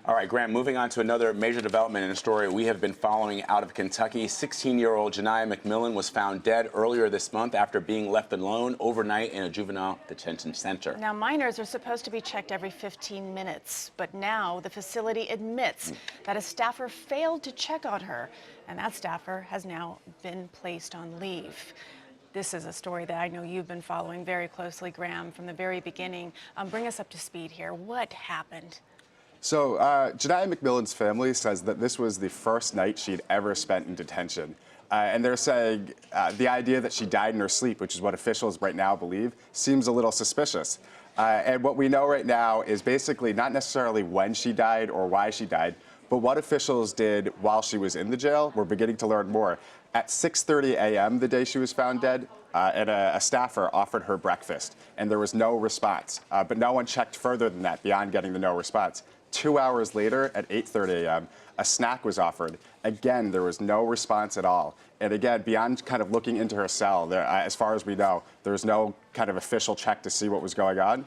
All right, Graham, moving on to another major development in a story we have been following out of Kentucky. 16-year-old Janiah McMillan was found dead earlier this month after being left alone overnight in a juvenile detention center. Now, minors are supposed to be checked every 15 minutes, but now the facility admits that a staffer failed to check on her, and that staffer has now been placed on leave. This is a story that I know you've been following very closely, Graham, from the very beginning. Bring us up to speed here. What happened? So Janiah McMillan's family says that this was the first night she'd ever spent in detention. And they're saying the idea that she died in her sleep, which is what officials right now believe, seems a little suspicious. And what we know right now is basically not necessarily when she died or why she died, but what officials did while she was in the jail. We're beginning to learn more. At 6:30 a.m. the day she was found dead, and a staffer offered her breakfast, and there was no response. But no one checked further than that beyond getting the no response. 2 hours later, at 8:30 a.m., a snack was offered. Again, there was no response at all. And again, beyond kind of looking into her cell, as far as we know, there was no kind of official check to see what was going on.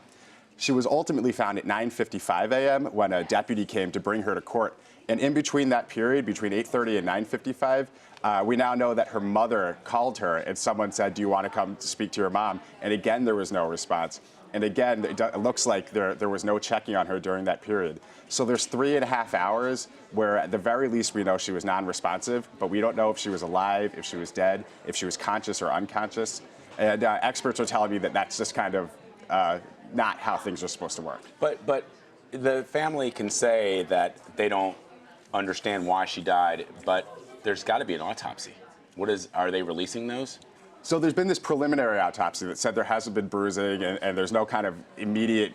She was ultimately found at 9:55 a.m. when a deputy came to bring her to court. And in between that period, between 8:30 and 9:55, we now know that her mother called her and someone said, "Do you want to come to speak to your mom?" And again, there was no response. And again, it looks like there was no checking on her during that period. So there's 3.5 hours where at the very least we know she was non-responsive, but we don't know if she was alive, if she was dead, if she was conscious or unconscious. And experts are telling me that that's just kind of not how things are supposed to work. But the family can say that they don't understand why she died, but there's got to be an autopsy. Are they releasing those? So there's been this preliminary autopsy that said there hasn't been bruising and there's no kind of immediate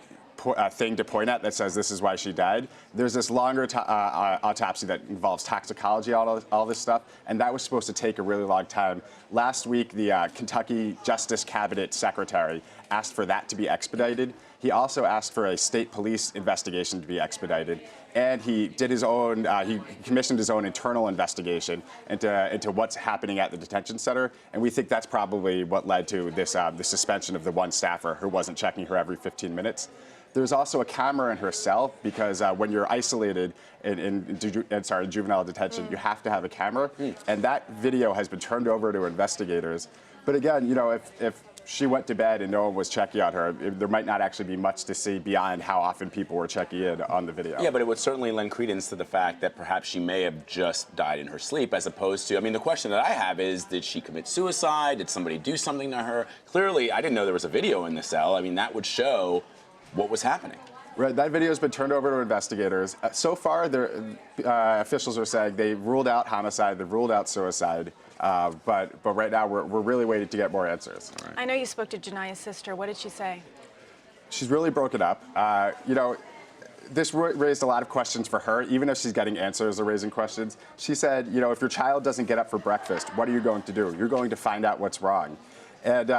thing to point at that says this is why she died. There's this longer autopsy that involves toxicology, all this stuff, and that was supposed to take a really long time. Last week, the Kentucky Justice Cabinet Secretary asked for that to be expedited. He also asked for a state police investigation to be expedited, and he did his own, he commissioned his own internal investigation into what's happening at the detention center, and we think that's probably what led to this the suspension of the one staffer who wasn't checking her every 15 minutes. There's also a camera in her cell because when you're isolated in juvenile detention, you have to have a camera, and that video has been turned over to investigators. But again, you know, if she went to bed and no one was checking on her, there might not actually be much to see beyond how often people were checking in on the video. Yeah, but it would certainly lend credence to the fact that perhaps she may have just died in her sleep, as opposed to, I mean, the question that I have is, did she commit suicide? Did somebody do something to her? Clearly, I didn't know there was a video in the cell. I mean, that would show what was happening. Right, that video has been turned over to investigators. So far, officials are saying they ruled out homicide, they've ruled out suicide, but right now we're really waiting to get more answers. Right. I know you spoke to Janiah's sister. What did she say? She's really broken up. You know, this raised a lot of questions for her. Even if she's getting answers or raising questions, she said, you know, if your child doesn't get up for breakfast, what are you going to do? You're going to find out what's wrong. And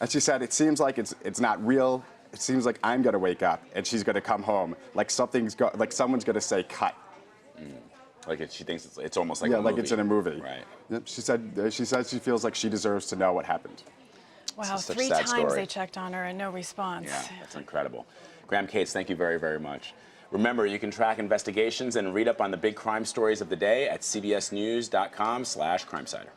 she said, it seems like it's not real. It seems like I'm going to wake up and she's going to come home like someone's going to say cut. Like she thinks it's almost like a movie. like it's in a movie. Right. Yep. She said she feels like she deserves to know what happened. Wow, 3 times they checked on her and no response. Yeah, that's incredible. Graham Cates, thank you very, very much. Remember, you can track investigations and read up on the big crime stories of the day at cbsnews.com/Crimesider.